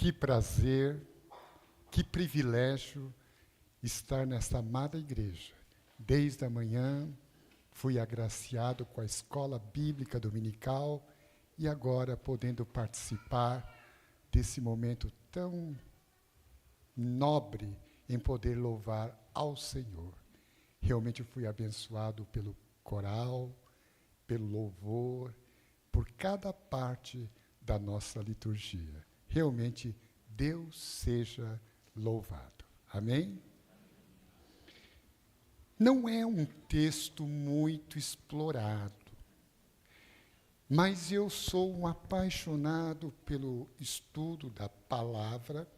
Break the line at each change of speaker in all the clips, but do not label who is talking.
Que prazer, que privilégio estar nesta amada igreja. Desde a manhã fui agraciado com a escola bíblica dominical e agora podendo participar desse momento tão nobre em poder louvar ao Senhor. Realmente fui abençoado pelo coral, pelo louvor, por cada parte da nossa liturgia. Realmente, Deus seja louvado. Amém? Não é um texto muito explorado, mas eu sou um apaixonado pelo estudo da palavra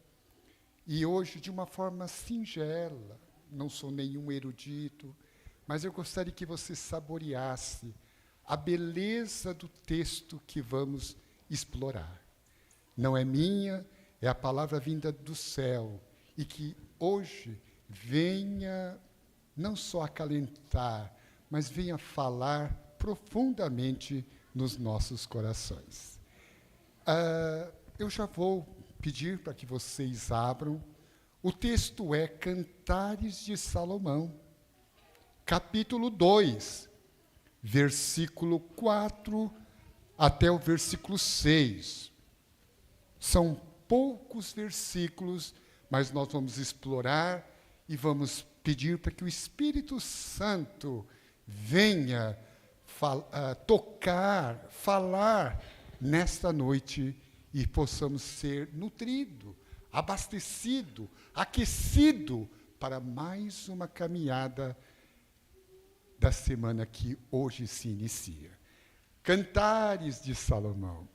e hoje, de uma forma singela, não sou nenhum erudito, mas eu gostaria que você saboreasse a beleza do texto que vamos explorar. Não é minha, é a palavra vinda do céu, e que hoje venha não só acalentar, mas venha falar profundamente nos nossos corações. Eu já vou pedir para que vocês abram. O texto é Cantares de Salomão, capítulo 2, versículo 4 até o versículo 6. São poucos versículos, mas nós vamos explorar e vamos pedir para que o Espírito Santo venha tocar, falar nesta noite e possamos ser nutridos, abastecidos, aquecidos para mais uma caminhada da semana que hoje se inicia. Cantares de Salomão.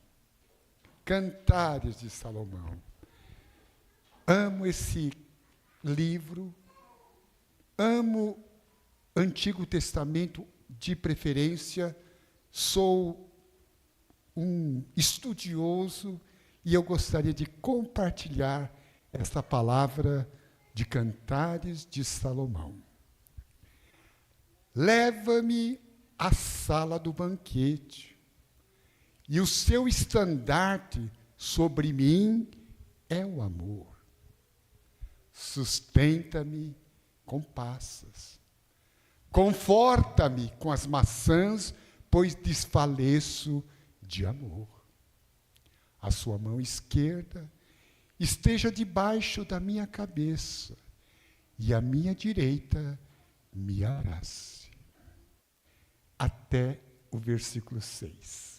Cantares de Salomão. Amo esse livro, amo Antigo Testamento de preferência, sou um estudioso e eu gostaria de compartilhar esta palavra de Cantares de Salomão. Leva-me à sala do banquete, e o seu estandarte sobre mim é o amor. Sustenta-me com passas. Conforta-me com as maçãs, pois desfaleço de amor. A sua mão esquerda esteja debaixo da minha cabeça, e a minha direita me abrace. Até o versículo 6.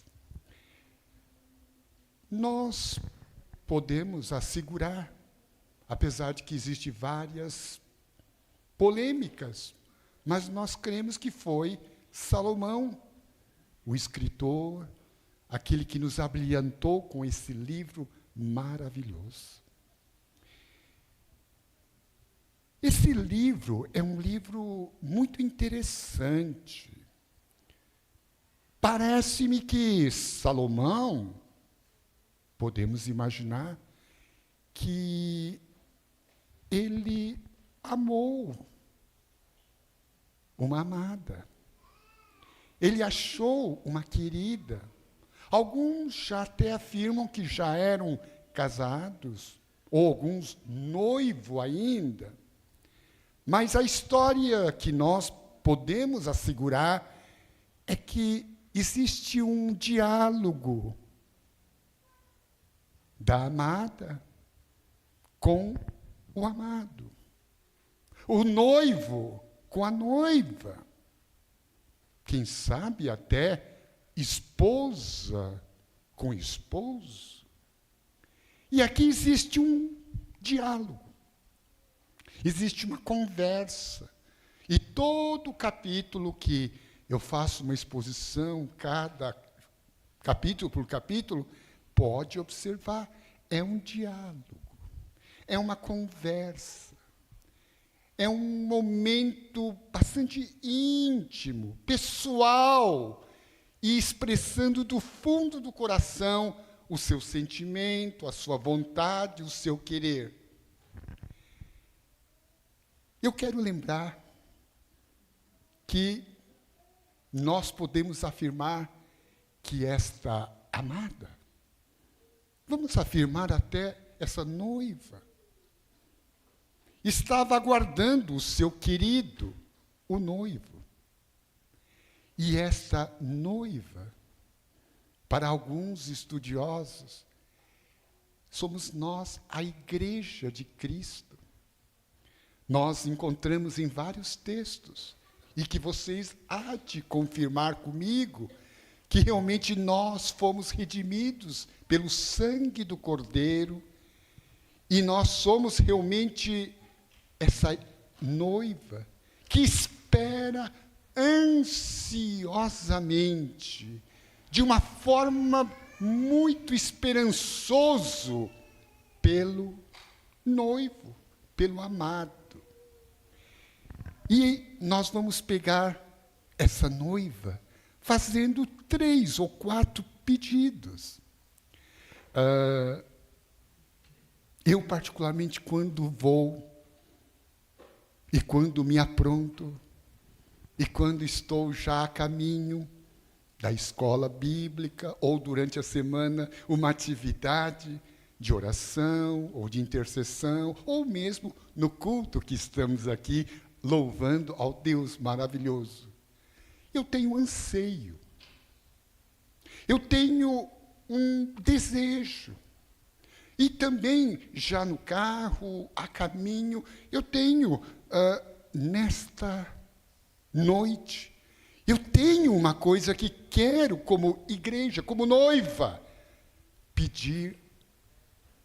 Nós podemos assegurar, apesar de que existem várias polêmicas, mas nós cremos que foi Salomão, o escritor, aquele que nos abrilhantou com esse livro maravilhoso. Esse livro é um livro muito interessante. Parece-me que Salomão, podemos imaginar, que ele amou uma amada. Ele achou uma querida. Alguns já até afirmam que já eram casados, ou alguns noivos ainda. Mas a história que nós podemos assegurar é que existe um diálogo da amada com o amado. O noivo com a noiva. Quem sabe até esposa com esposo. E aqui existe um diálogo. Existe uma conversa. E todo capítulo que eu faço uma exposição, cada capítulo por capítulo, pode observar, é um diálogo, é uma conversa, é um momento bastante íntimo, pessoal, e expressando do fundo do coração o seu sentimento, a sua vontade, o seu querer. Eu quero lembrar que nós podemos afirmar que esta amada, vamos afirmar até essa noiva. Estava aguardando o seu querido, o noivo. E essa noiva, para alguns estudiosos, somos nós, a igreja de Cristo. Nós encontramos em vários textos, e que vocês há de confirmar comigo, que realmente nós fomos redimidos pelo sangue do Cordeiro, e nós somos realmente essa noiva que espera ansiosamente, de uma forma muito esperançoso, pelo noivo, pelo amado. E nós vamos pegar essa noiva fazendo 3 ou 4 pedidos. Eu, particularmente, quando vou, e quando me apronto, e quando estou já a caminho da escola bíblica, ou durante a semana, uma atividade de oração, ou de intercessão, ou mesmo no culto que estamos aqui, louvando ao Deus maravilhoso. Eu tenho anseio. Eu tenho um desejo. E também, já no carro, a caminho, eu tenho, nesta noite, eu tenho uma coisa que quero, como igreja, como noiva, pedir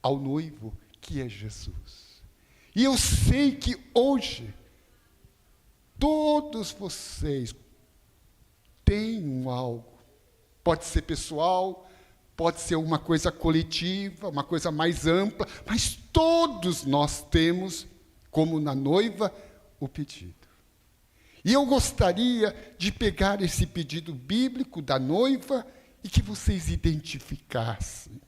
ao noivo, que é Jesus. E eu sei que hoje, todos vocês têm algo. Pode ser pessoal, pode ser uma coisa coletiva, uma coisa mais ampla, mas todos nós temos, como na noiva, o pedido. E eu gostaria de pegar esse pedido bíblico da noiva e que vocês identificassem.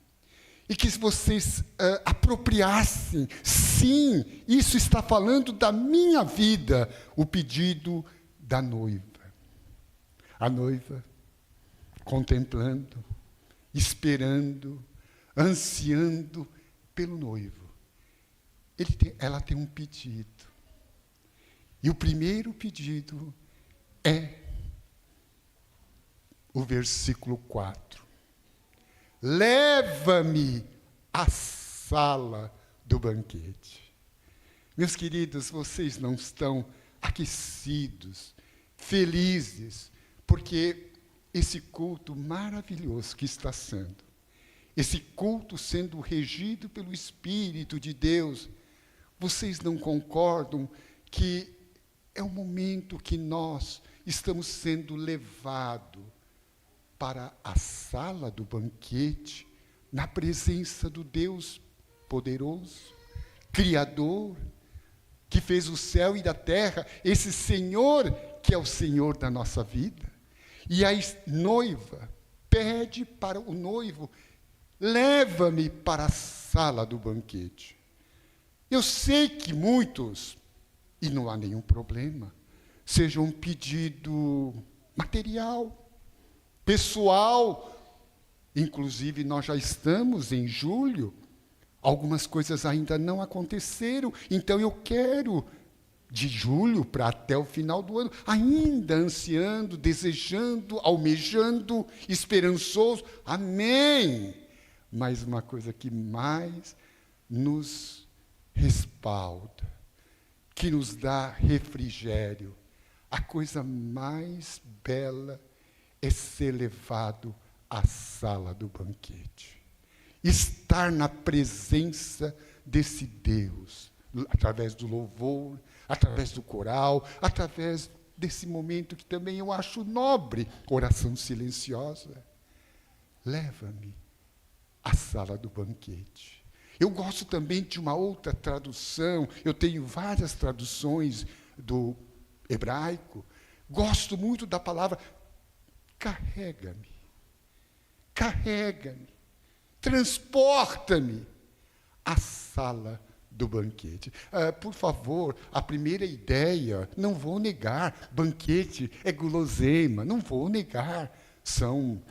E que vocês apropriassem. Sim, isso está falando da minha vida, o pedido da noiva. A noiva, contemplando, esperando, ansiando pelo noivo. Ela tem um pedido. E o primeiro pedido é o versículo 4. Leva-me à sala do banquete. Meus queridos, vocês não estão aquecidos, felizes, porque esse culto maravilhoso que está sendo, esse culto sendo regido pelo Espírito de Deus, vocês não concordam que é o momento que nós estamos sendo levados para a sala do banquete, na presença do Deus poderoso, Criador, que fez o céu e a terra, esse Senhor que é o Senhor da nossa vida. E a noiva pede para o noivo, leva-me para a sala do banquete. Eu sei que muitos, e não há nenhum problema, seja um pedido material, pessoal. Inclusive, nós já estamos em julho, algumas coisas ainda não aconteceram, então eu quero, de julho para até o final do ano, ainda ansiando, desejando, almejando, esperançoso, amém. Mas uma coisa que mais nos respalda, que nos dá refrigério, a coisa mais bela é ser levado à sala do banquete. Estar na presença desse Deus, através do louvor, através do coral, através desse momento que também eu acho nobre, oração silenciosa. Leva-me à sala do banquete. Eu gosto também de uma outra tradução, eu tenho várias traduções do hebraico, gosto muito da palavra carrega-me, carrega-me, transporta-me à sala do banquete. Por favor, a primeira ideia, não vou negar, banquete é guloseima, não vou negar, são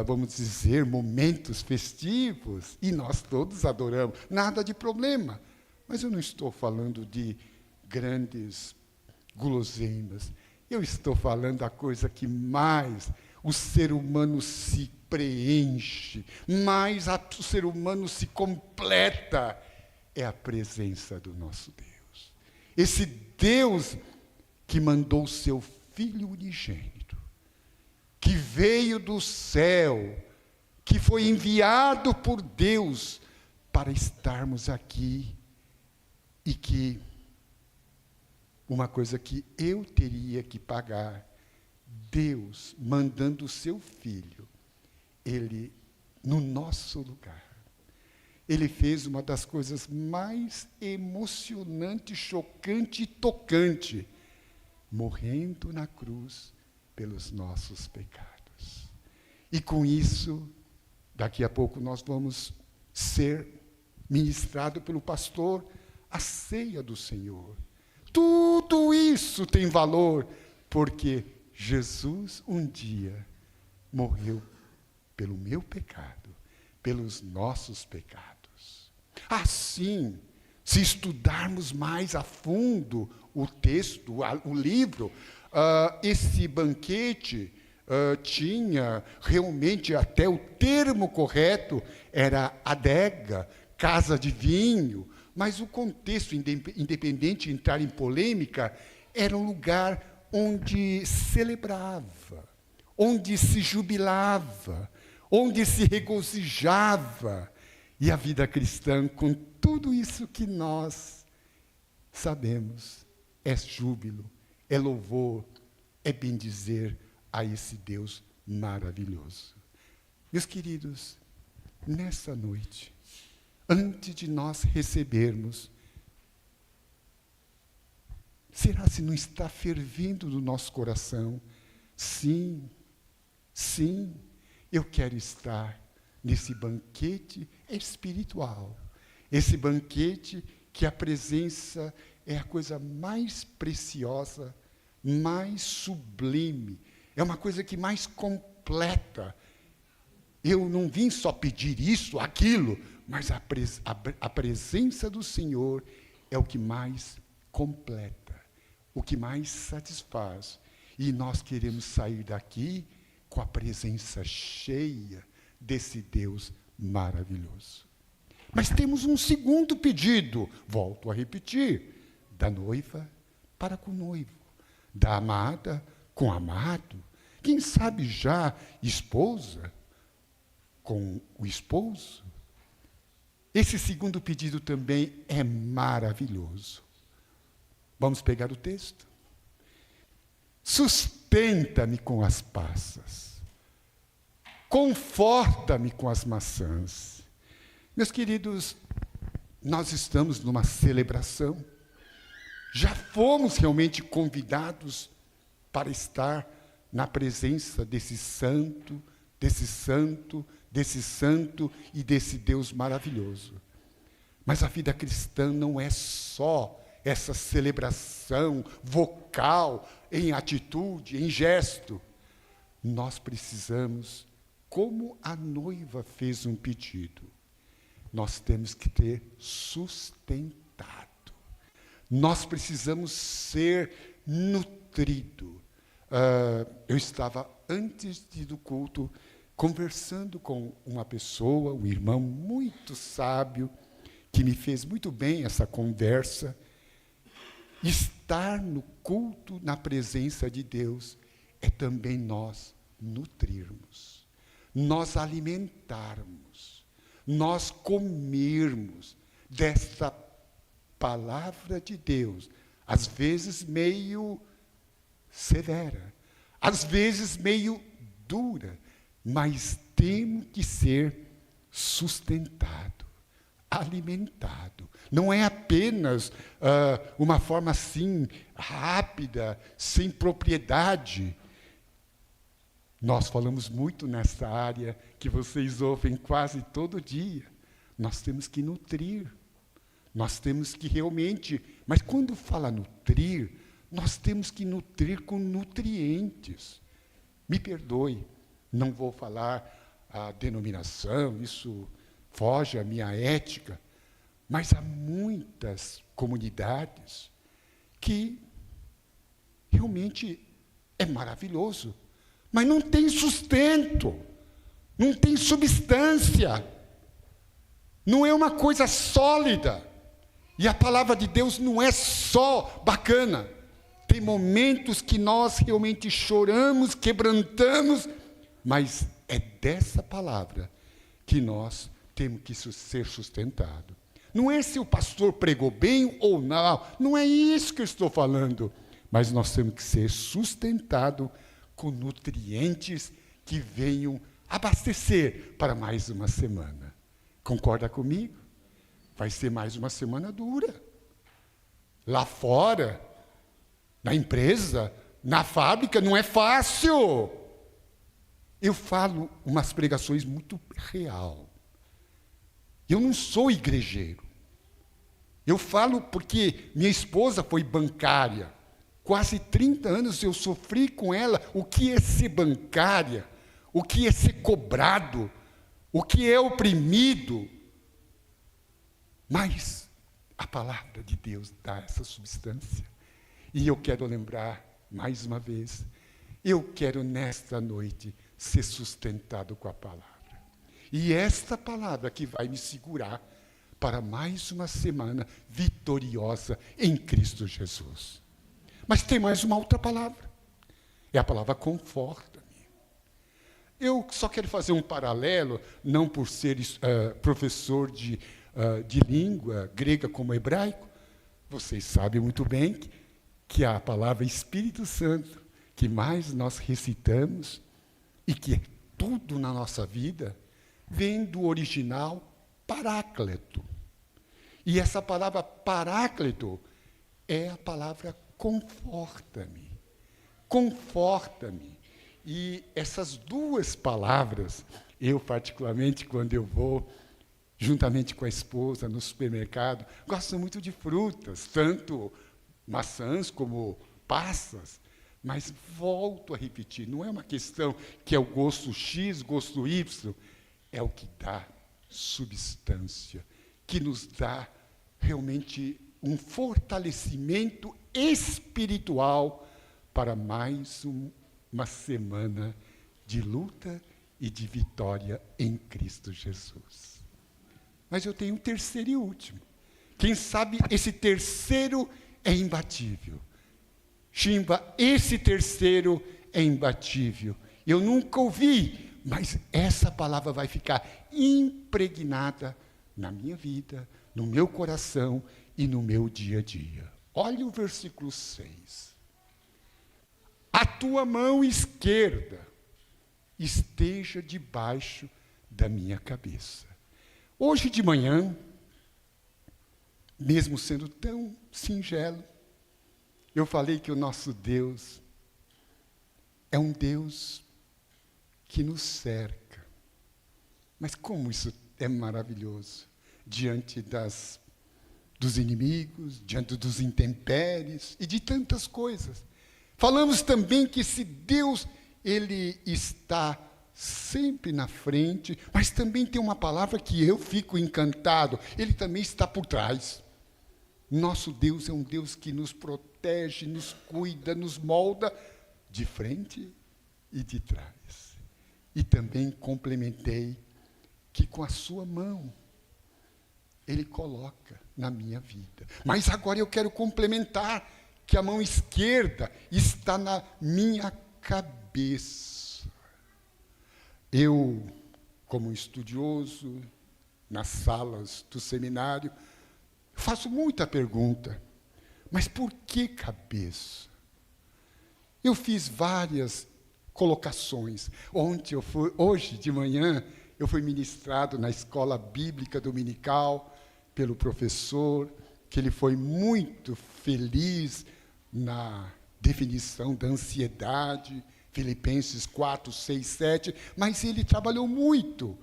vamos dizer, momentos festivos, e nós todos adoramos, nada de problema. Mas eu não estou falando de grandes guloseimas, eu estou falando da coisa que mais o ser humano se preenche, mais o ser humano se completa, é a presença do nosso Deus. Esse Deus que mandou o seu Filho unigênito, que veio do céu, que foi enviado por Deus para estarmos aqui, e que uma coisa que eu teria que pagar, Deus mandando o seu Filho, Ele, no nosso lugar, Ele fez uma das coisas mais emocionantes, chocante e tocante, morrendo na cruz pelos nossos pecados. E com isso, daqui a pouco nós vamos ser ministrados pelo pastor a ceia do Senhor. Tudo isso tem valor, porque Jesus um dia morreu pelo meu pecado, pelos nossos pecados. Assim, se estudarmos mais a fundo o texto, o livro, esse banquete tinha realmente, até o termo correto era adega, casa de vinho, mas o contexto, independente de entrar em polêmica, era um lugar onde celebrava, onde se jubilava, onde se regozijava. E a vida cristã, com tudo isso que nós sabemos, é júbilo, é louvor, é bendizer a esse Deus maravilhoso. Meus queridos, nessa noite, antes de nós recebermos, será se não está fervendo no nosso coração? Sim, sim, eu quero estar nesse banquete espiritual, esse banquete que a presença é a coisa mais preciosa, mais sublime, é uma coisa que mais completa. Eu não vim só pedir isso, aquilo, mas a presença do Senhor é o que mais completa, o que mais satisfaz. E nós queremos sair daqui com a presença cheia desse Deus maravilhoso. Mas temos um segundo pedido, volto a repetir, da noiva para com o noivo, da amada com o amado, quem sabe já esposa com o esposo. Esse segundo pedido também é maravilhoso. Vamos pegar o texto? Sustenta-me com as passas, conforta-me com as maçãs. Meus queridos, nós estamos numa celebração, já fomos realmente convidados para estar na presença desse santo, desse santo, desse santo e desse Deus maravilhoso. Mas a vida cristã não é só essa celebração vocal, em atitude, em gesto. Nós precisamos, como a noiva fez um pedido, nós temos que ter sustentado. Nós precisamos ser nutrido. Eu estava, antes do culto, conversando com uma pessoa, um irmão muito sábio, que me fez muito bem essa conversa. Estar no culto, na presença de Deus, é também nós nutrirmos, nós alimentarmos, nós comermos desta palavra de Deus, às vezes meio severa, às vezes meio dura, mas temos que ser sustentado, alimentado. Não é apenas uma forma assim, rápida, sem propriedade. Nós falamos muito nessa área, que vocês ouvem quase todo dia. Nós temos que nutrir. Nós temos que realmente... Mas quando fala nutrir, nós temos que nutrir com nutrientes. Me perdoe, Não vou falar a denominação, isso foge à minha ética, mas há muitas comunidades que realmente é maravilhoso, mas não tem sustento, não tem substância, não é uma coisa sólida. E a palavra de Deus não é só bacana. Tem momentos que nós realmente choramos, quebrantamos, mas é dessa palavra que nós temos que ser sustentados. Não é se o pastor pregou bem ou não, não é isso que eu estou falando, mas nós temos que ser sustentados com nutrientes que venham abastecer para mais uma semana. Concorda comigo? Vai ser mais uma semana dura. Lá fora, na empresa, na fábrica, não é fácil. Eu falo umas pregações muito real. Eu não sou igrejeiro. Eu falo porque minha esposa foi bancária. Quase 30 anos eu sofri com ela o que é ser bancária, o que é ser cobrado, o que é oprimido. Mas a palavra de Deus dá essa substância. E eu quero lembrar, mais uma vez, eu quero nesta noite ser sustentado com a palavra. E esta palavra que vai me segurar para mais uma semana vitoriosa em Cristo Jesus. Mas tem mais uma outra palavra. É a palavra conforta-me. Eu só quero fazer um paralelo, não por ser professor de língua grega como hebraico. Vocês sabem muito bem que a palavra Espírito Santo, que mais nós recitamos, e que é tudo na nossa vida, vem do original paráclito. E essa palavra paráclito é a palavra conforta-me. Conforta-me. E essas duas palavras, eu particularmente, quando eu vou, juntamente com a esposa, no supermercado, gosto muito de frutas, tanto maçãs como passas, mas volto a repetir, não é uma questão que é o gosto X, gosto Y, é o que dá substância, que nos dá realmente um fortalecimento espiritual para mais uma semana de luta e de vitória em Cristo Jesus. Mas eu tenho um terceiro e último. Quem sabe esse terceiro é imbatível. Chimba, esse terceiro é imbatível. Eu nunca ouvi, mas essa palavra vai ficar impregnada na minha vida, no meu coração e no meu dia a dia. Olha o versículo 6. A tua mão esquerda esteja debaixo da minha cabeça. Hoje de manhã, mesmo sendo tão singelo, eu falei que o nosso Deus é um Deus que nos cerca. Mas como isso é maravilhoso diante dos inimigos, diante dos intempéries e de tantas coisas. Falamos também que esse Deus, ele está sempre na frente, mas também tem uma palavra que eu fico encantado, ele também está por trás. Nosso Deus é um Deus que nos protege, nos cuida, nos molda de frente e de trás. E também complementei que com a sua mão ele coloca na minha vida. Mas agora eu quero complementar que a mão esquerda está na minha cabeça. Eu, como estudioso, nas salas do seminário, faço muita pergunta, mas por que cabeça? Eu fiz várias colocações. Hoje de manhã, eu fui ministrado na escola bíblica dominical pelo professor, que ele foi muito feliz na definição da ansiedade, Filipenses 4, 6, 7, mas ele trabalhou muito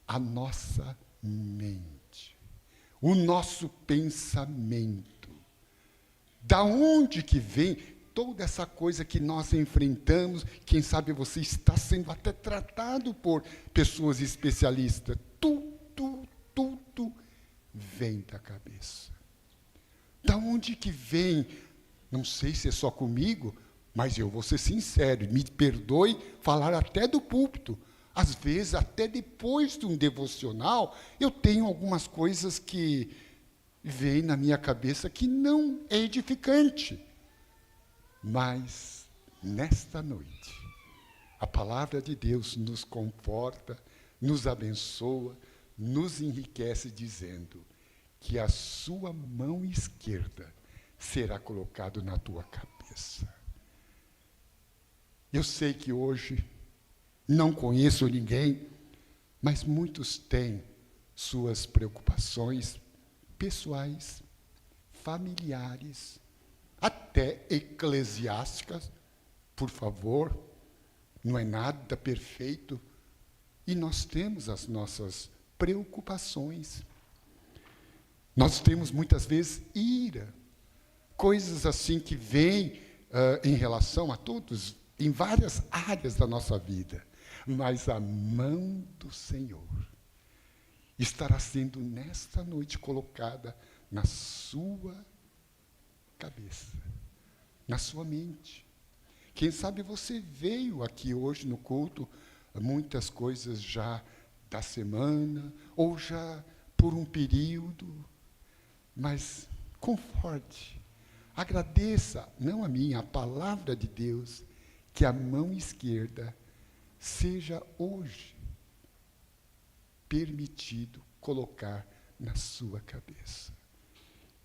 a nossa mente, o nosso pensamento. Da onde que vem? toda essa coisa que nós enfrentamos, quem sabe você está sendo até tratado por pessoas especialistas. Tudo vem da cabeça. Da onde que vem? Não sei se é só comigo, mas eu vou ser sincero, me perdoe falar até do púlpito. Às vezes, até depois de um devocional, eu tenho algumas coisas que vêm na minha cabeça que não é edificante. Mas, nesta noite, a palavra de Deus nos conforta, nos abençoa, nos enriquece, dizendo que a sua mão esquerda será colocado na tua cabeça. Eu sei que hoje não conheço ninguém, mas muitos têm suas preocupações pessoais, familiares, até eclesiásticas. Por favor, não é nada perfeito. E nós temos as nossas preocupações. Nós temos muitas vezes ira, coisas assim que vêm em relação a todos, em várias áreas da nossa vida. Mas a mão do Senhor estará sendo nesta noite colocada na sua cabeça, na sua mente. Quem sabe você veio aqui hoje no culto, muitas coisas já da semana, ou já por um período, mas conforte, agradeça, não a mim, a palavra de Deus, que a mão esquerda seja hoje permitido colocar na sua cabeça.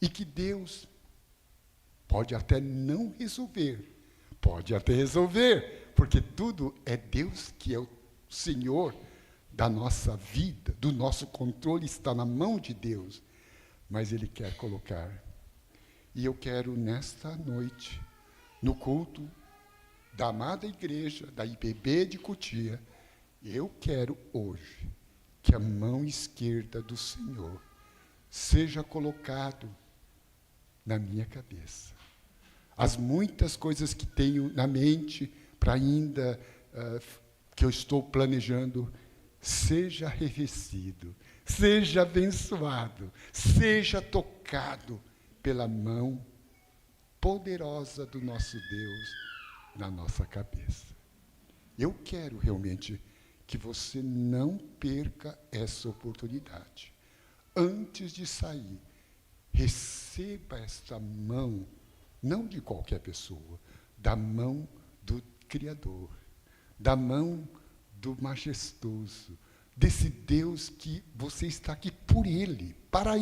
E que Deus pode até não resolver, pode até resolver, porque tudo é Deus que é o Senhor da nossa vida, do nosso controle está na mão de Deus, mas Ele quer colocar. E eu quero nesta noite, no culto da amada igreja, da IPB de Cotia, eu quero hoje que a mão esquerda do Senhor seja colocado na minha cabeça. As muitas coisas que tenho na mente para ainda, que eu estou planejando, seja arrefecido, seja abençoado, seja tocado pela mão poderosa do nosso Deus na nossa cabeça. Eu quero realmente que você não perca essa oportunidade. Antes de sair, receba esta mão, não de qualquer pessoa, da mão do Criador, da mão do Majestoso, desse Deus que você está aqui por Ele, para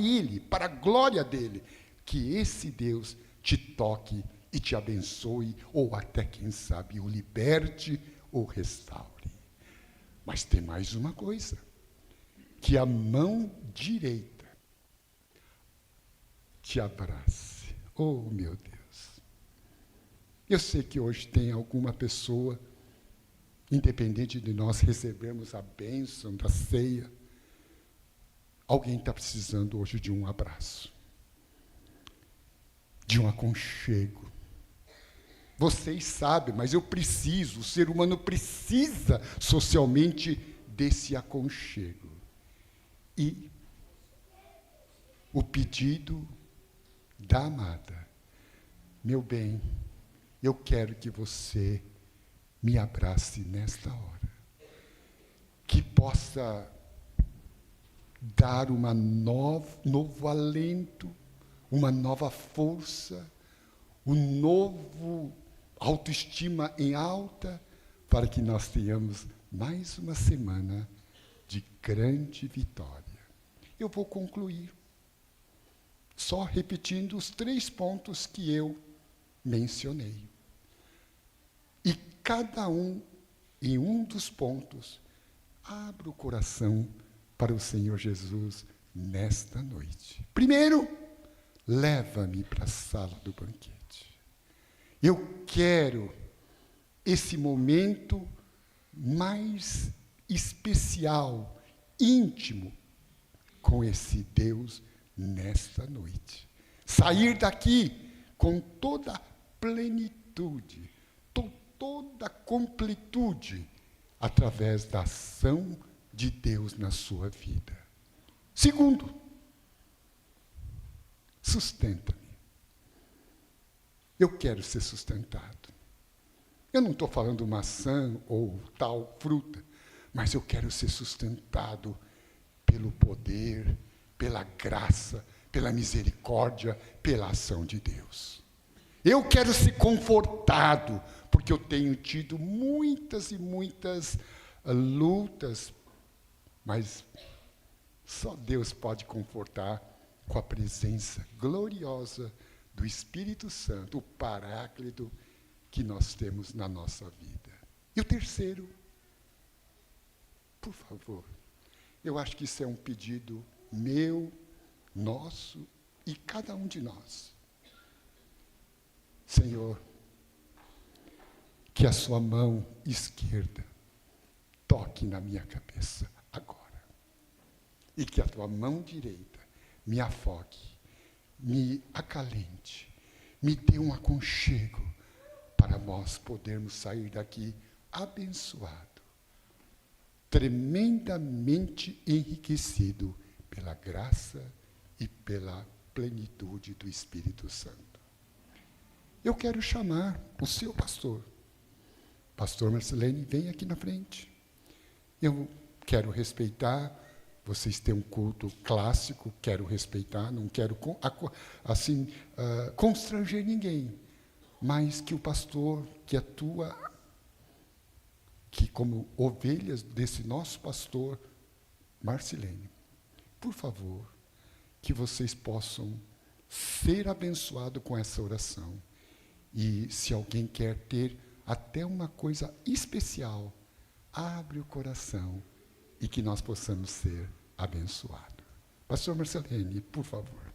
a glória dEle, que esse Deus te toque e te abençoe, ou até, quem sabe, o liberte ou restaure. Mas tem mais uma coisa, que a mão direita te abrace. Oh, meu Deus! Eu sei que hoje tem alguma pessoa, independente de nós recebermos a bênção da ceia, alguém está precisando hoje de um abraço, de um aconchego. Vocês sabem, mas eu preciso, o ser humano precisa socialmente desse aconchego. E o pedido da amada, meu bem, eu quero que você me abrace nesta hora, que possa dar novo alento, uma nova força, um novo autoestima em alta, para que nós tenhamos mais uma semana de grande vitória. Eu vou concluir só repetindo os 3 pontos que eu mencionei. E cada um, em um dos pontos, abra o coração para o Senhor Jesus nesta noite. Primeiro, leva-me para a sala do banquete. Eu quero esse momento mais especial, íntimo, com esse Deus nesta noite. Sair daqui com toda a plenitude plenitude, toda a completude, através da ação de Deus na sua vida. Segundo, sustenta-me. Eu quero ser sustentado. Eu não estou falando maçã ou tal fruta, mas eu quero ser sustentado pelo poder, pela graça, pela misericórdia, pela ação de Deus. Eu quero ser confortado, porque eu tenho tido muitas e muitas lutas, mas só Deus pode confortar com a presença gloriosa do Espírito Santo, o Paráclito que nós temos na nossa vida. E o terceiro, por favor, eu acho que isso é um pedido meu, nosso e cada um de nós. Senhor, que a sua mão esquerda toque na minha cabeça agora. E que a tua mão direita me afogue, me acalente, me dê um aconchego para nós podermos sair daqui abençoado, tremendamente enriquecido pela graça e pela plenitude do Espírito Santo. Eu quero chamar o seu pastor. Pastor Marcelene, vem aqui na frente. Eu quero respeitar, vocês têm um culto clássico, quero respeitar, não quero assim constranger ninguém, mas que o pastor que atua, que como ovelhas desse nosso pastor Marcelene, por favor, que vocês possam ser abençoados com essa oração. E se alguém quer ter até uma coisa especial, abre o coração e que nós possamos ser abençoados. Pastor Marcelene, por favor.